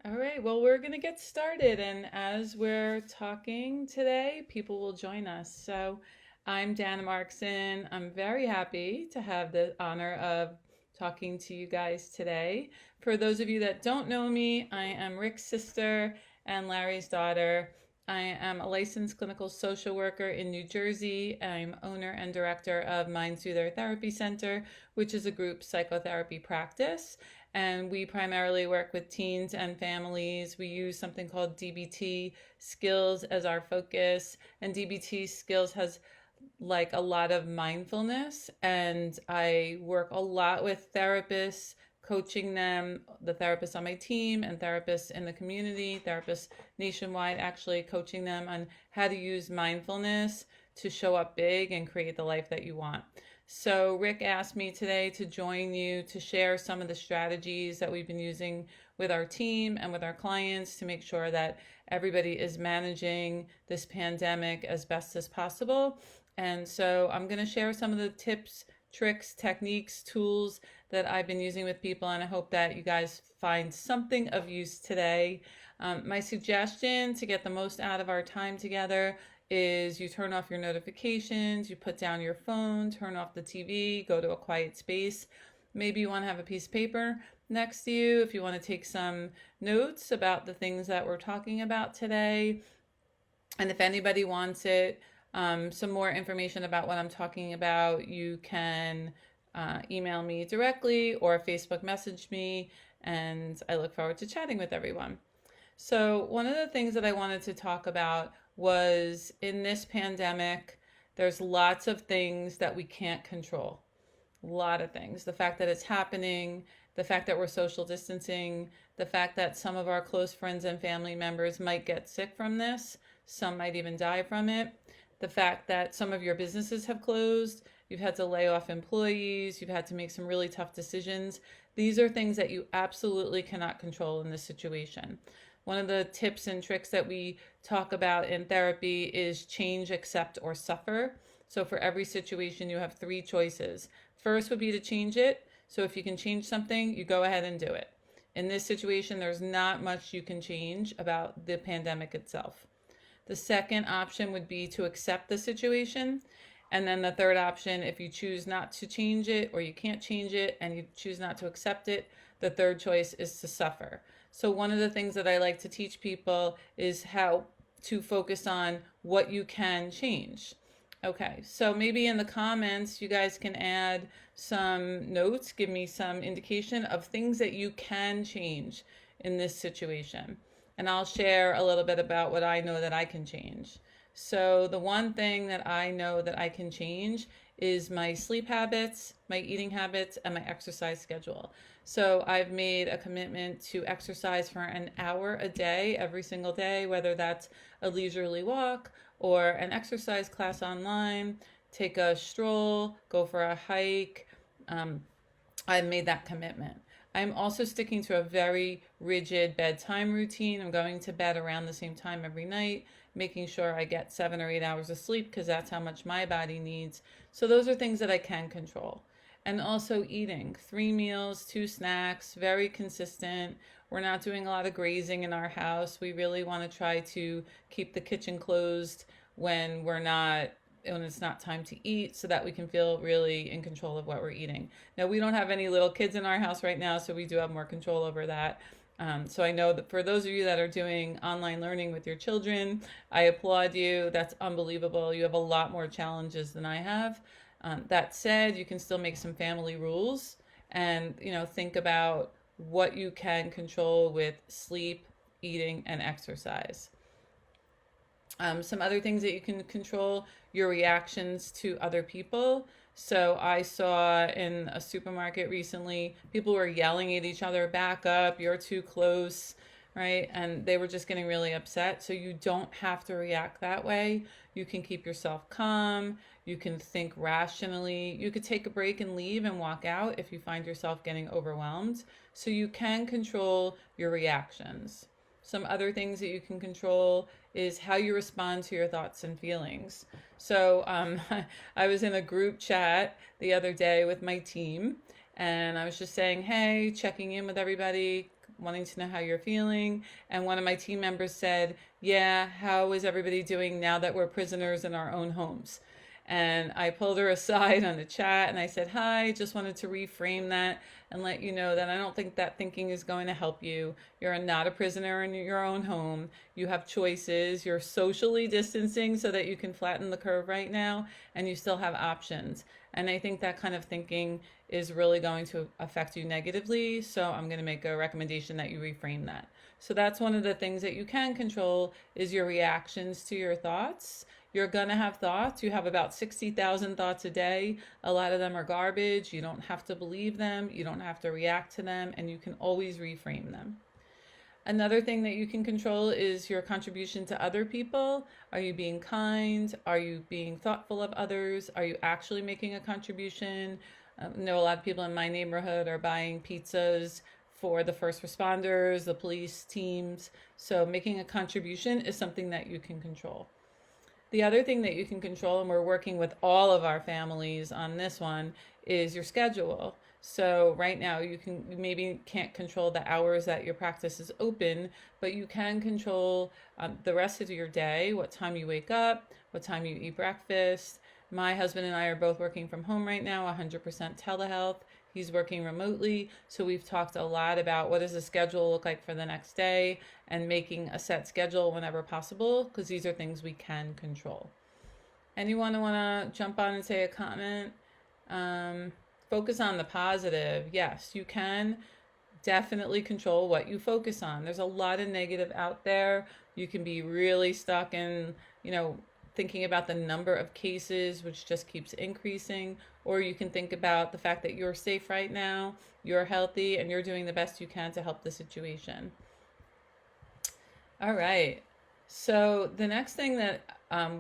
All right, well, we're going to get started. And as we're talking today, people will join us. So I'm Danna Markson. I'm very happy to have the honor of talking to you guys today. For those of you that don't know me, I am Rick's sister and Larry's daughter. I am a licensed clinical social worker in New Jersey. I'm owner and director of Mind Soother Therapy Center, which is a group psychotherapy practice, and we primarily work with teens and families. We use something called DBT skills as our focus, and DBT skills has like a lot of mindfulness, and I work a lot with therapists, coaching them, the therapists on my team and therapists in the community, therapists nationwide, actually coaching them on how to use mindfulness to show up big and create the life that you want. So Rick asked me today to join you to share some of the strategies that we've been using with our team and with our clients to make sure that everybody is managing this pandemic as best as possible. And so I'm going to share some of the tips, tricks, techniques, tools that I've been using with people, and I hope that you guys find something of use today. My suggestion to get the most out of our time together is you turn off your notifications, you put down your phone, turn off the TV, go to a quiet space. Maybe you want to have a piece of paper next to you if you want to take some notes about the things that we're talking about today. And if anybody wants it, some more information about what I'm talking about, you can email me directly or Facebook message me, and I look forward to chatting with everyone. So, one of the things that I wanted to talk about was in this pandemic, there's lots of things that we can't control. A lot of things. The fact that it's happening, the fact that we're social distancing, the fact that some of our close friends and family members might get sick from this, some might even die from it, the fact that some of your businesses have closed, you've had to lay off employees, you've had to make some really tough decisions. These are things that you absolutely cannot control in this situation. One of the tips and tricks that we talk about in therapy is change, accept, or suffer. So for every situation, you have three choices. First would be to change it. So if you can change something, you go ahead and do it. In this situation, there's not much you can change about the pandemic itself. The second option would be to accept the situation. And then the third option, if you choose not to change it or you can't change it and you choose not to accept it, the third choice is to suffer. So one of the things that I like to teach people is how to focus on what you can change. Okay, so maybe in the comments, you guys can add some notes, give me some indication of things that you can change in this situation. And I'll share a little bit about what I know that I can change. So the one thing that I know that I can change is my sleep habits, my eating habits, and my exercise schedule. So I've made a commitment to exercise for an hour a day, every single day, whether that's a leisurely walk or an exercise class online, take a stroll, go for a hike. I've made that commitment. I'm also sticking to a very rigid bedtime routine. I'm going to bed around the same time every night, making sure I get 7 or 8 hours of sleep because that's how much my body needs. So those are things that I can control. And also eating 3 meals, 2 snacks, very consistent. We're not doing a lot of grazing in our house. We really want to try to keep the kitchen closed when it's not time to eat, so that we can feel really in control of what we're eating. Now, we don't have any little kids in our house right now, so we do have more control over that. So I know that for those of you that are doing online learning with your children, I applaud you. That's unbelievable. You have a lot more challenges than I have. That said, you can still make some family rules and think about what you can control with sleep, eating, and exercise. Some other things that you can control, your reactions to other people. So I saw in a supermarket recently, people were yelling at each other, back up, you're too close, right? And they were just getting really upset. So you don't have to react that way. You can keep yourself calm. You can think rationally. You could take a break and leave and walk out if you find yourself getting overwhelmed. So you can control your reactions. Some other things that you can control is how you respond to your thoughts and feelings. So I was in a group chat the other day with my team, and I was just saying, hey, checking in with everybody, wanting to know how you're feeling. And one of my team members said, yeah, how is everybody doing now that we're prisoners in our own homes? And I pulled her aside on the chat and I said, hi, just wanted to reframe that and let you know that I don't think that thinking is going to help you. You're not a prisoner in your own home. You have choices. You're socially distancing so that you can flatten the curve right now, and you still have options. And I think that kind of thinking is really going to affect you negatively. So I'm going to make a recommendation that you reframe that. So that's one of the things that you can control is your reactions to your thoughts. You're going to have thoughts. You have about 60,000 thoughts a day. A lot of them are garbage. You don't have to believe them. You don't have to react to them, and you can always reframe them. Another thing that you can control is your contribution to other people. Are you being kind? Are you being thoughtful of others? Are you actually making a contribution? I know a lot of people in my neighborhood are buying pizzas for the first responders, the police teams. So making a contribution is something that you can control. The other thing that you can control, and we're working with all of our families on this one, is your schedule. So right now you maybe can't control the hours that your practice is open, but you can control the rest of your day, what time you wake up, what time you eat breakfast. My husband and I are both working from home right now, 100% telehealth. He's working remotely. So we've talked a lot about what does the schedule look like for the next day and making a set schedule whenever possible, because these are things we can control. Anyone want to jump on and say a comment? Focus on the positive. Yes, you can definitely control what you focus on. There's a lot of negative out there. You can be really stuck in, thinking about the number of cases, which just keeps increasing, or you can think about the fact that you're safe right now, you're healthy, and you're doing the best you can to help the situation. All right. So the next thing that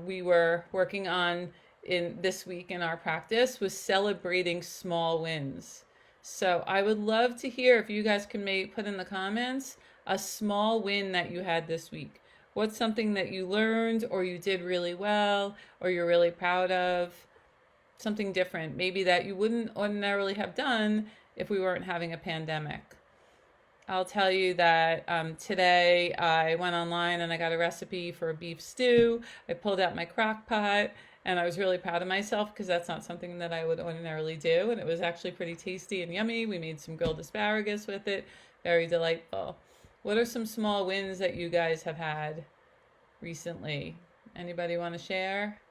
we were working on in this week in our practice was celebrating small wins. So I would love to hear if you guys can put in the comments a small win that you had this week. What's something that you learned or you did really well or you're really proud of? Something different, maybe that you wouldn't ordinarily have done if we weren't having a pandemic. I'll tell you that today I went online and I got a recipe for a beef stew. I pulled out my crock pot and I was really proud of myself because that's not something that I would ordinarily do. And it was actually pretty tasty and yummy. We made some grilled asparagus with it. Very delightful. What are some small wins that you guys have had recently? Anybody want to share?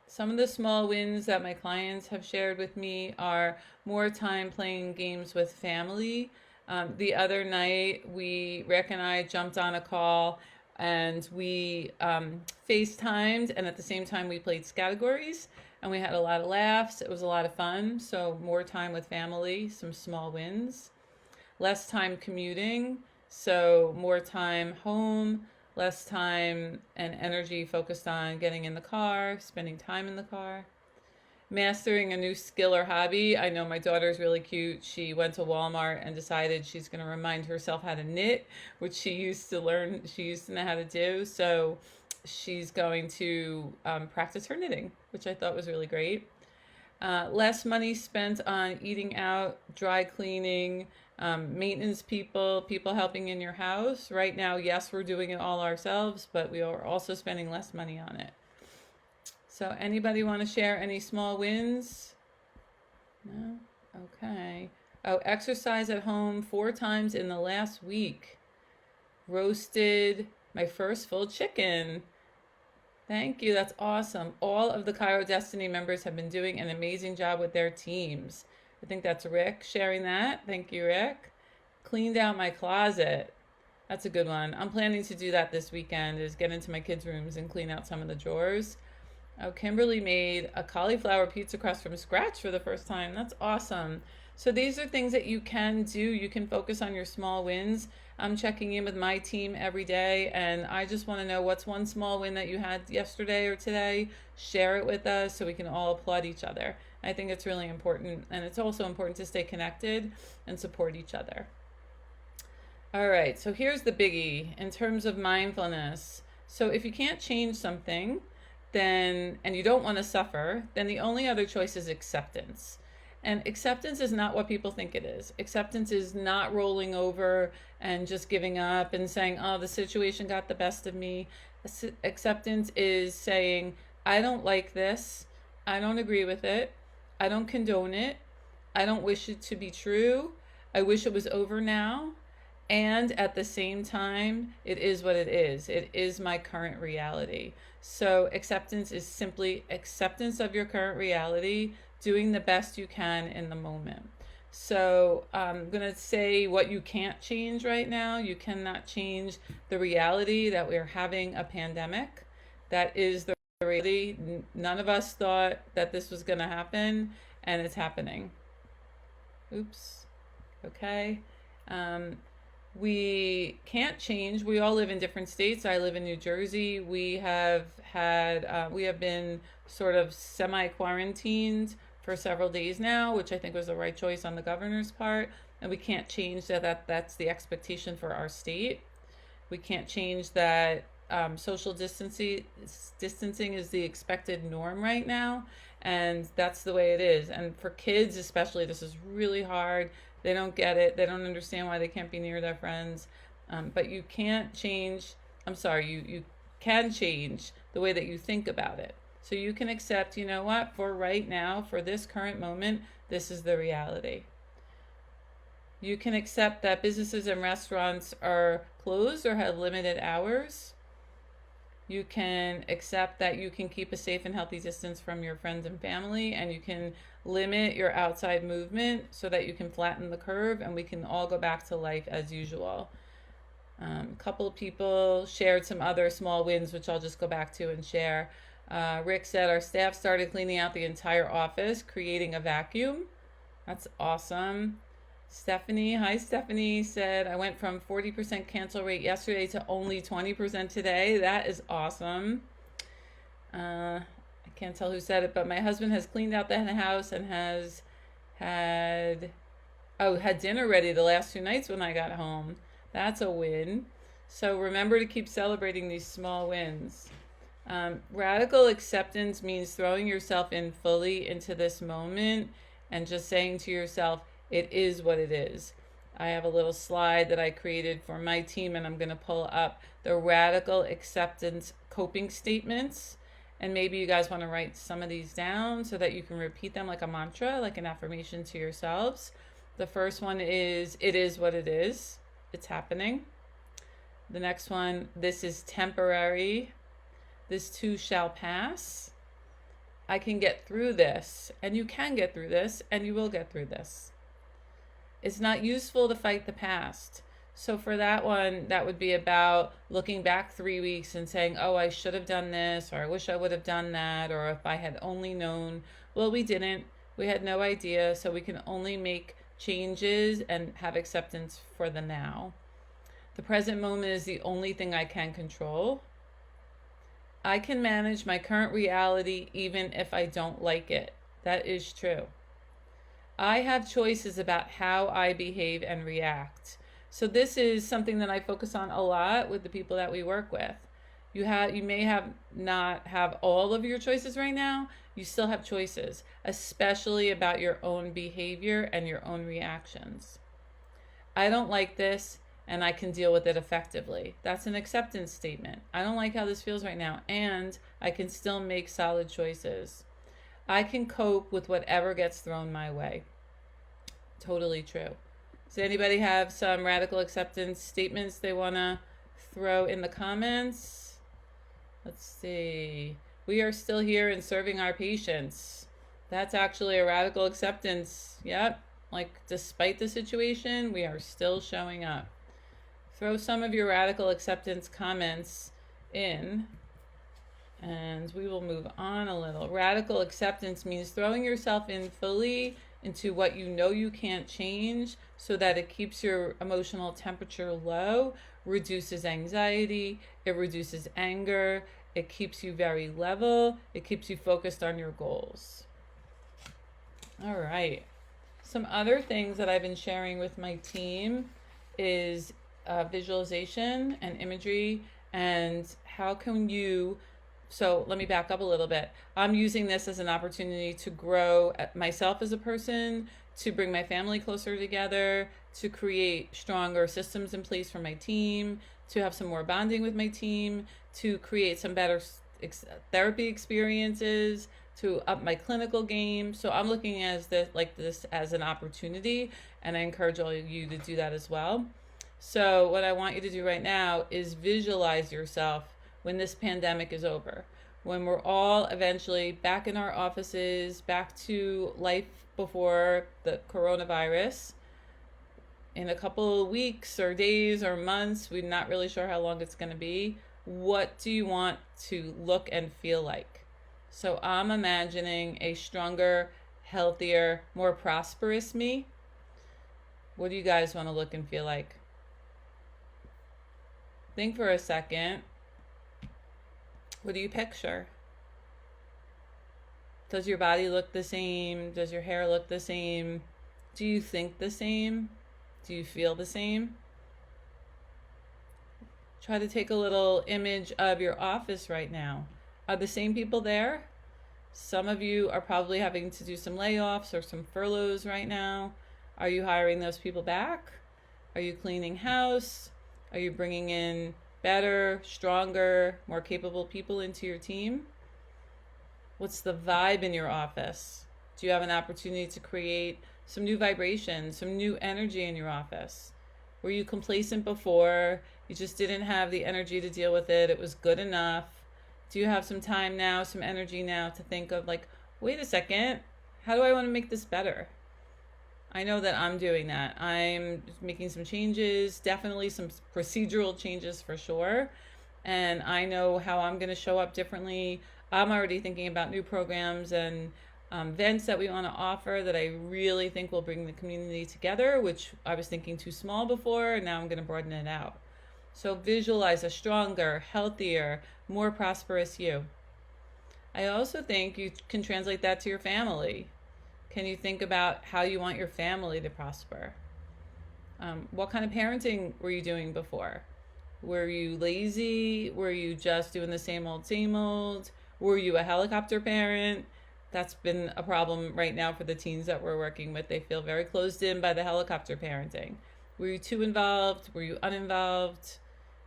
Some of the small wins that my clients have shared with me are more time playing games with family. The other night, Rick and I jumped on a call and we FaceTimed, and at the same time we played categories and we had a lot of laughs. It was a lot of fun. So more time with family, some small wins. Less time commuting, so more time home, less time and energy focused on getting in the car, spending time in the car. Mastering a new skill or hobby. I know my daughter's really cute. She went to Walmart and decided she's going to remind herself how to knit, which she used to know how to do. So she's going to practice her knitting, which I thought was really great. Less money spent on eating out, dry cleaning, maintenance people helping in your house. Right now, yes, we're doing it all ourselves, but we are also spending less money on it. So anybody want to share any small wins? No? Okay. Oh, exercise at home 4 times in the last week. Roasted my first full chicken. Thank you. That's awesome. All of the Chiro Destiny members have been doing an amazing job with their teams. I think that's Rick sharing that. Thank you, Rick. Cleaned out my closet. That's a good one. I'm planning to do that this weekend, is get into my kids' rooms and clean out some of the drawers. Oh, Kimberly made a cauliflower pizza crust from scratch for the first time. That's awesome. So these are things that you can do. You can focus on your small wins. I'm checking in with my team every day, and I just want to know what's one small win that you had yesterday or today. Share it with us so we can all applaud each other. I think it's really important, and it's also important to stay connected and support each other. All right, so here's the biggie in terms of mindfulness. So if you can't change something, and you don't want to suffer, then the only other choice is acceptance. And acceptance is not what people think it is. Acceptance is not rolling over and just giving up and saying, oh, the situation got the best of me. Acceptance is saying, I don't like this. I don't agree with it. I don't condone it. I don't wish it to be true. I wish it was over now. And at the same time, it is what it is. It is my current reality. So acceptance is simply acceptance of your current reality, doing the best you can in the moment. So I'm going to say what you can't change right now. You cannot change the reality that we're having a pandemic. That is the reality. None of us thought that this was going to happen, and it's happening. Oops. Okay. We can't change. We all live in different states. I live in New Jersey. We have been sort of semi-quarantined for several days now, which I think was the right choice on the governor's part. And we can't change that's the expectation for our state. We can't change that social distancing is the expected norm right now. And that's the way it is. And for kids especially, this is really hard. They don't get it. They don't understand why they can't be near their friends. But you can't change, you can change the way that you think about it. So you can accept, you know what, for right now, for this current moment, this is the reality. You can accept that businesses and restaurants are closed or have limited hours. You can accept that you can keep a safe and healthy distance from your friends and family, and you can limit your outside movement so that you can flatten the curve and we can all go back to life as usual. A couple of people shared some other small wins, which I'll just go back to and share. Rick said our staff started cleaning out the entire office, creating a vacuum. That's awesome. Hi Stephanie, said I went from 40% cancel rate yesterday to only 20% today. That is awesome. I can't tell who said it, but my husband has cleaned out the house and has had dinner ready the last 2 nights when I got home. That's a win. So remember to keep celebrating these small wins. Radical acceptance means throwing yourself in fully into this moment and just saying to yourself, it is what it is. I have a little slide that I created for my team, and I'm going to pull up the radical acceptance coping statements. And maybe you guys want to write some of these down so that you can repeat them like a mantra, like an affirmation to yourselves. The first one is, it is what it is. It's happening. The next one, this is temporary. This too shall pass. I can get through this, and you can get through this, and you will get through this. It's not useful to fight the past. So for that one, that would be about looking back 3 weeks and saying, oh, I should have done this, or I wish I would have done that, or if I had only known. Well, we didn't. We had no idea, so we can only make changes and have acceptance for the now. The present moment is the only thing I can control. I can manage my current reality even if I don't like it. That is true. I have choices about how I behave and react. So this is something that I focus on a lot with the people that we work with. You may not have all of your choices right now. You still have choices, especially about your own behavior and your own reactions. I don't like this, and I can deal with it effectively. That's an acceptance statement. I don't like how this feels right now, and I can still make solid choices. I can cope with whatever gets thrown my way. Totally true. Does anybody have some radical acceptance statements they want to throw in the comments? Let's see. We are still here and serving our patients. That's actually a radical acceptance. Yep. Like, despite the situation, we are still showing up. Throw some of your radical acceptance comments in, and we will move on a little. Radical acceptance means throwing yourself in fully into what you know you can't change so that it keeps your emotional temperature low, reduces anxiety, it reduces anger, it keeps you very level, it keeps you focused on your goals. All right. Some other things that I've been sharing with my team is visualization and imagery, and how can you So let me back up a little bit. I'm using this as an opportunity to grow myself as a person, to bring my family closer together, to create stronger systems in place for my team, to have some more bonding with my team, to create some better therapy experiences, to up my clinical game. So I'm looking at this as an opportunity, and I encourage all of you to do that as well. So what I want you to do right now is visualize yourself when this pandemic is over, when we're all eventually back in our offices, back to life before the coronavirus, in a couple of weeks or days or months, we're not really sure how long it's going to be. What do you want to look and feel like? So I'm imagining a stronger, healthier, more prosperous me. What do you guys want to look and feel like? Think for a second. What do you picture? Does your body look the same? Does your hair look the same? Do you think the same? Do you feel the same? Try to take a little image of your office right now. Are the same people there? Some of you are probably having to do some layoffs or some furloughs right now. Are you hiring those people back? Are you cleaning house? Are you bringing in better, stronger, more capable people into your team? What's the vibe in your office? Do you have an opportunity to create some new vibrations, some new energy in your office? Were you complacent before? You just didn't have the energy to deal with it. It was good enough. Do you have some time now, some energy now to think of like, wait a second, how do I want to make this better? I know that I'm doing that. I'm making some changes, definitely some procedural changes for sure. And I know how I'm going to show up differently. I'm already thinking about new programs and events that we want to offer that I really think will bring the community together, which I was thinking too small before, and now I'm going to broaden it out. So visualize a stronger, healthier, more prosperous you. I also think you can translate that to your family. Can you think about how you want your family to prosper? What kind of parenting were you doing before? Were you lazy? Were you just doing the same old? Were you a helicopter parent? That's been a problem right now for the teens that we're working with. They feel very closed in by the helicopter parenting. Were you too involved? Were you uninvolved?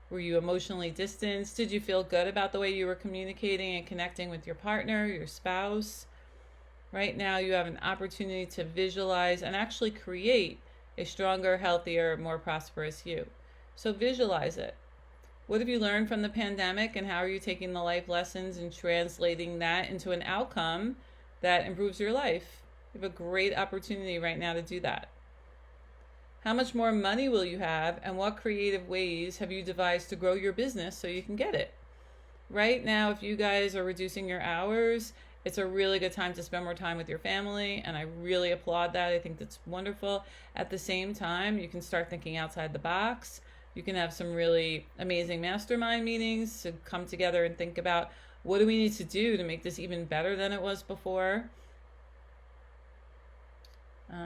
Were you emotionally distanced? Did you feel good about the way you were communicating and connecting with your partner, your spouse? Right now, you have an opportunity to visualize and actually create a stronger, healthier, more prosperous you. So visualize it. What have you learned from the pandemic, and how are you taking the life lessons and translating that into an outcome that improves your life? You have a great opportunity right now to do that. How much more money will you have, and what creative ways have you devised to grow your business so you can get it? Right now, if you guys are reducing your hours, it's a really good time to spend more time with your family, and I really applaud that. I think that's wonderful. At the same time, you can start thinking outside the box. You can have some really amazing mastermind meetings to come together and think about, what do we need to do to make this even better than it was before?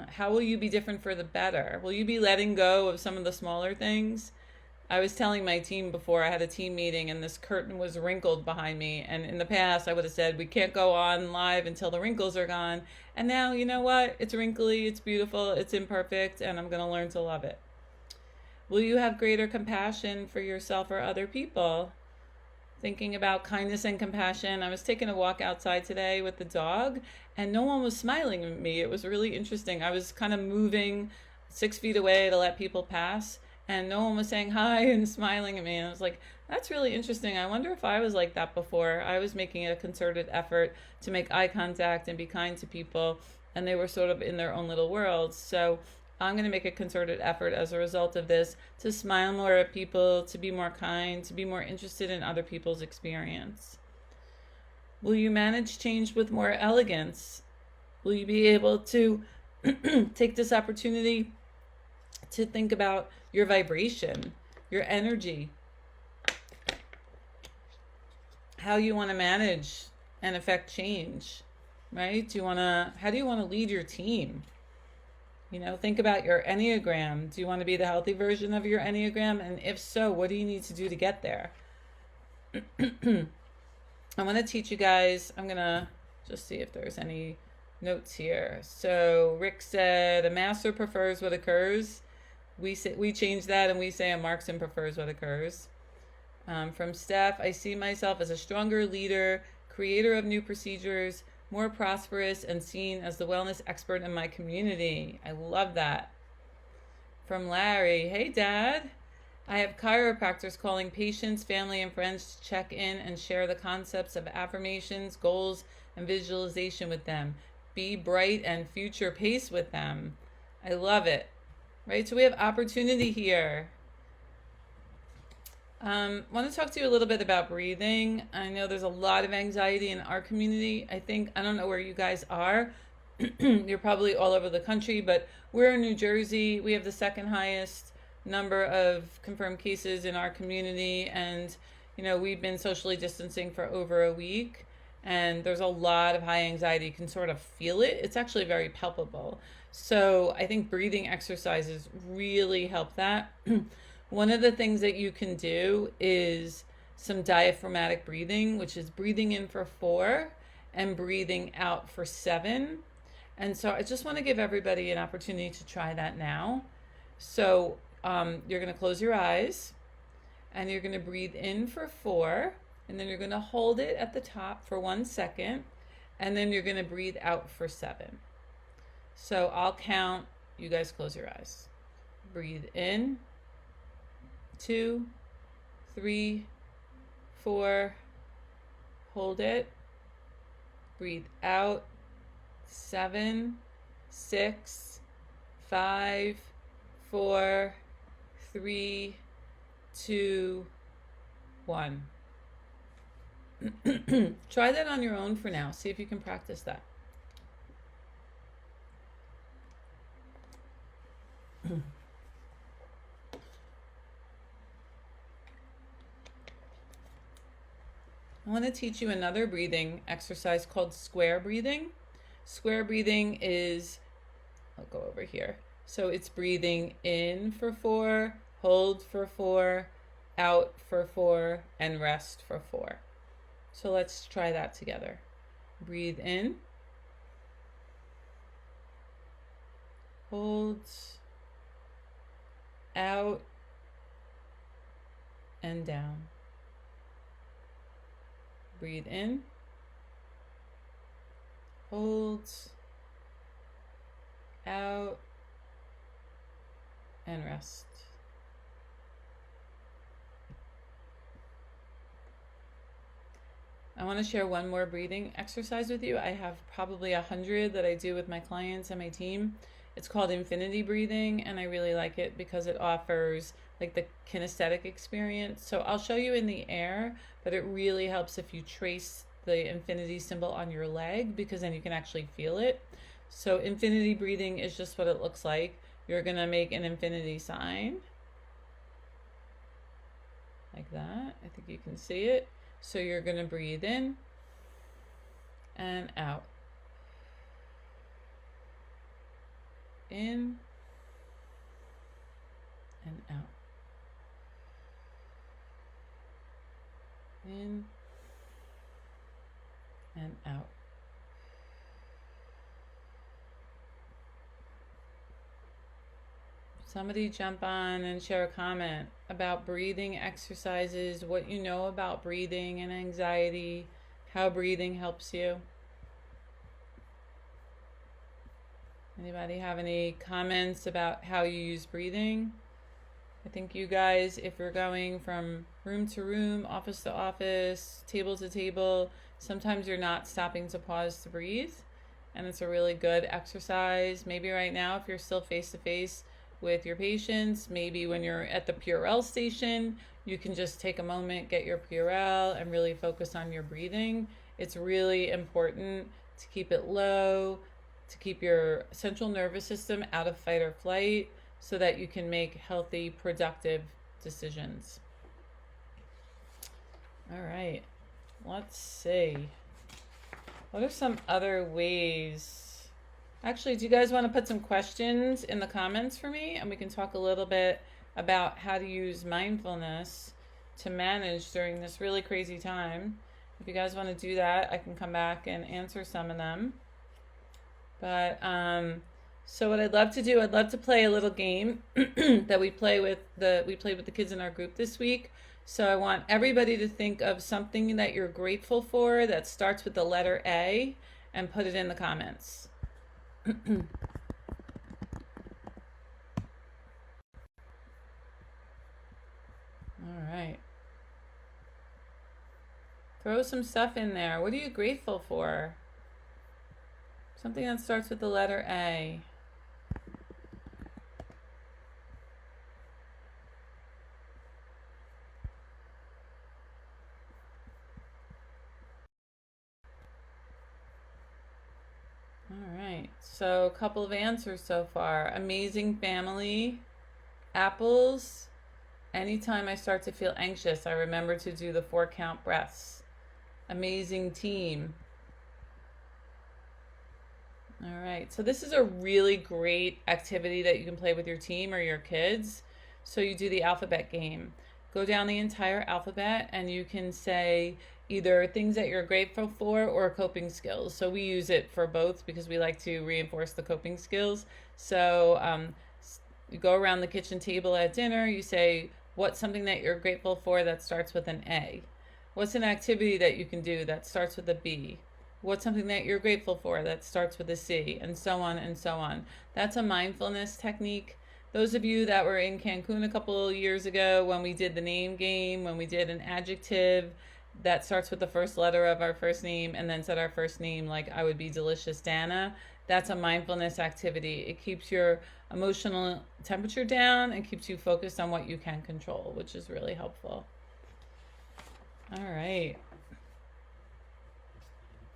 How will you be different for the better? Will you be letting go of some of the smaller things? I was telling my team before I had a team meeting, and this curtain was wrinkled behind me. And in the past, I would have said, we can't go on live until the wrinkles are gone. And now, you know what? It's wrinkly, it's beautiful, it's imperfect, and I'm going to learn to love it. Will you have greater compassion for yourself or other people? Thinking about kindness and compassion. I was taking a walk outside today with the dog, and no one was smiling at me. It was really interesting. I was kind of moving 6 feet away to let people pass, and no one was saying hi and smiling at me. And I was like, that's really interesting. I wonder if I was like that before. I was making a concerted effort to make eye contact and be kind to people, and they were sort of in their own little worlds. So I'm going to make a concerted effort as a result of this to smile more at people, to be more kind, to be more interested in other people's experience. Will you manage change with more elegance? Will you be able to take this opportunity to think about your vibration, your energy, how you want to manage and affect change, right? How do you want to lead your team? Think about your Enneagram. Do you want to be the healthy version of your Enneagram? And if so, what do you need to do to get there? I want to teach you guys, I'm going to just see if there's any notes here. So Rick said, a master prefers what occurs. We change that and we say a Markson prefers what occurs. From Steph, I see myself as a stronger leader, creator of new procedures, more prosperous, and seen as the wellness expert in my community. I love that. From Larry, hey Dad, I have chiropractors calling patients, family, and friends to check in and share the concepts of affirmations, goals, and visualization with them. Be bright and future pace with them. I love it. Right? So we have opportunity here. Want to talk to you a little bit about breathing. I know there's a lot of anxiety in our community. I don't know where you guys are. You're probably all over the country, but we're in New Jersey. We have the second highest number of confirmed cases in our community, and we've been socially distancing for over a week, and there's a lot of high anxiety. You can sort of feel it. It's actually very palpable. So I think breathing exercises really help that. One of the things that you can do is some diaphragmatic breathing, which is breathing in for 4 and breathing out for 7. And so I just want to give everybody an opportunity to try that now. So you're going to close your eyes and you're going to breathe in for 4, and then you're going to hold it at the top for 1 second, and then you're going to breathe out for 7. So I'll count. You guys close your eyes. Breathe in. 2, 3, 4. Hold it. Breathe out. 7, 6, 5, 4, 3, 2, 1. Try that on your own for now. See if you can practice that. I want to teach you another breathing exercise called square breathing. Square breathing is, I'll go over here. So it's breathing in for 4, hold for 4, out for 4, and rest for 4. So let's try that together. Breathe in, hold, out, and down. Breathe in, hold, out, and rest. I want to share one more breathing exercise with you. I have probably 100 that I do with my clients and my team. It's called infinity breathing, and I really like it because it offers like the kinesthetic experience. So I'll show you in the air, but it really helps if you trace the infinity symbol on your leg, because then you can actually feel it. So infinity breathing is just what it looks like. You're going to make an infinity sign like that. I think you can see it. So you're going to breathe in and out. In and out. In and out. Somebody jump on and share a comment about breathing exercises, what you know about breathing and anxiety, how breathing helps you. Anybody have any comments about how you use breathing? I think you guys, if you're going from room to room, office to office, table to table, sometimes you're not stopping to pause to breathe, and it's a really good exercise. Maybe right now, if you're still face to face with your patients, maybe when you're at the Purell station, you can just take a moment, get your Purell, and really focus on your breathing. It's really important to keep it low, to keep your central nervous system out of fight or flight, so that you can make healthy, productive decisions. All right, let's see. What are some other ways? Actually, do you guys want to put some questions in the comments for me? And we can talk a little bit about how to use mindfulness to manage during this really crazy time. If you guys want to do that, I can come back and answer some of them. But so what I'd love to do, I'd love to play a little game that we played with the kids in our group this week. So I want everybody to think of something that you're grateful for that starts with the letter A and put it in the comments. All right. Throw some stuff in there. What are you grateful for? Something that starts with the letter A. All right. So a couple of answers so far. Amazing family. Apples. Anytime I start to feel anxious, I remember to do the 4-count breaths. Amazing team. All right, so this is a really great activity that you can play with your team or your kids. So you do the alphabet game. Go down the entire alphabet and you can say either things that you're grateful for or coping skills. So we use it for both because we like to reinforce the coping skills. So you go around the kitchen table at dinner, you say, what's something that you're grateful for that starts with an A? What's an activity that you can do that starts with a B? What's something that you're grateful for that starts with a C? And so on and so on. That's a mindfulness technique. Those of you that were in Cancun a couple years ago when we did the name game, when we did an adjective that starts with the first letter of our first name and then said our first name, like I would be delicious Danna, that's a mindfulness activity. It keeps your emotional temperature down and keeps you focused on what you can control, which is really helpful. All right.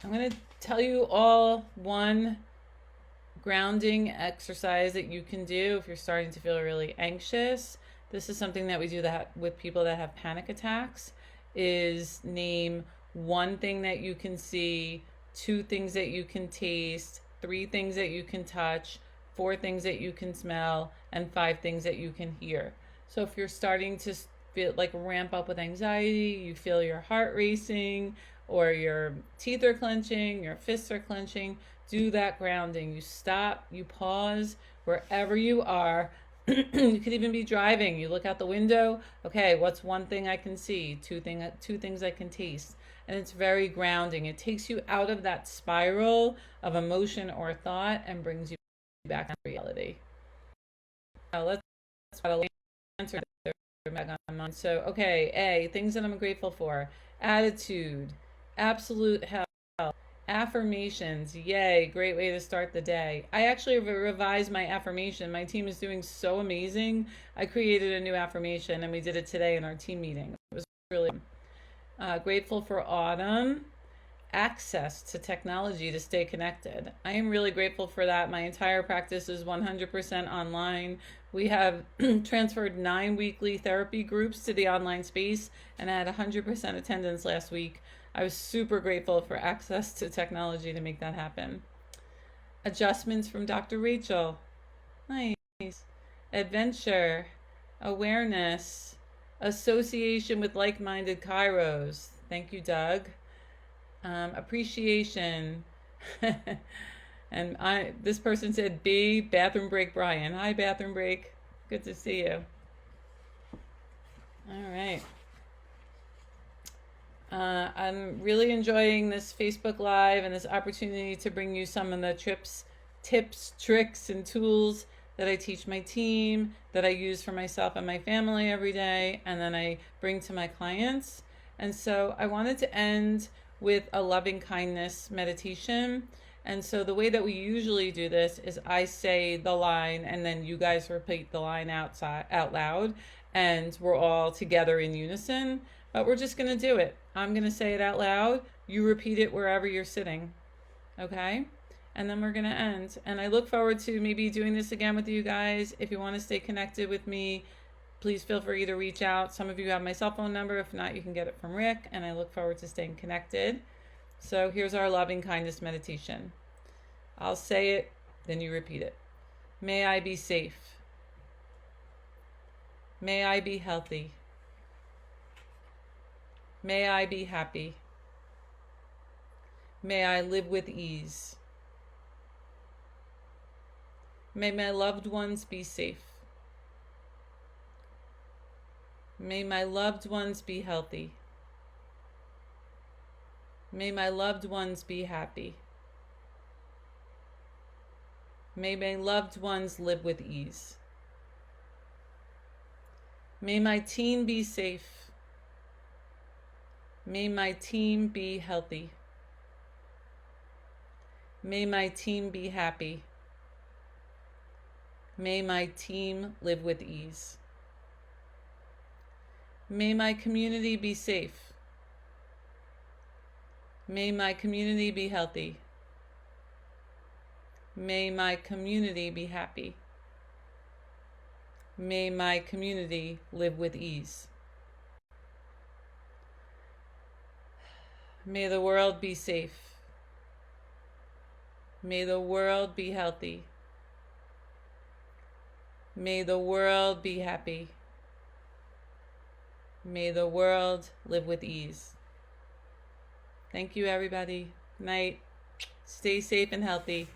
I'm going to tell you all one grounding exercise that you can do if you're starting to feel really anxious. This is something that we do that with people that have panic attacks, is name one thing that you can see, 2 things that you can taste, 3 things that you can touch, 4 things that you can smell, and 5 things that you can hear. So if you're starting to feel like ramp up with anxiety, you feel your heart racing, or your teeth are clenching, your fists are clenching, do that grounding. You stop, you pause wherever you are. You could even be driving. You look out the window. Okay, what's one thing I can see? 2 things I can taste. And it's very grounding. It takes you out of that spiral of emotion or thought and brings you back to reality. Now let's answer. So, okay, A, things that I'm grateful for. Attitude, absolute health, affirmations, yay, great way to start the day. I actually revised my affirmation. My team is doing so amazing. I created a new affirmation and we did it today in our team meeting. It was really grateful for autumn. Access to technology to stay connected. I am really grateful for that. My entire practice is 100% online. We have transferred 9 weekly therapy groups to the online space and I had 100% attendance last week. I was super grateful for access to technology to make that happen. Adjustments from Dr. Rachel. Nice. Adventure. Awareness. Association with like-minded chiros. Thank you, Doug. Appreciation. And this person said B, bathroom break Brian. Hi, bathroom break. Good to see you. All right. I'm really enjoying this Facebook Live and this opportunity to bring you some of the tips, tricks, and tools that I teach my team, that I use for myself and my family every day, and then I bring to my clients. And so I wanted to end with a loving kindness meditation. And so the way that we usually do this is I say the line and then you guys repeat the line out loud and we're all together in unison, but we're just going to do it. I'm going to say it out loud. You repeat it wherever you're sitting. Okay? And then we're going to end. And I look forward to maybe doing this again with you guys. If you want to stay connected with me, please feel free to reach out. Some of you have my cell phone number. If not, you can get it from Rick. And I look forward to staying connected. So here's our loving kindness meditation. I'll say it, then you repeat it. May I be safe. May I be healthy. May I be happy. May I live with ease. May my loved ones be safe. May my loved ones be healthy. May my loved ones be happy. May my loved ones live with ease. May my team be safe. May my team be healthy. May my team be happy. May my team live with ease. May my community be safe. May my community be healthy. May my community be happy. May my community live with ease. May the world be safe. May the world be healthy. May the world be happy. May the world live with ease. Thank you, everybody. Night. Stay safe and healthy.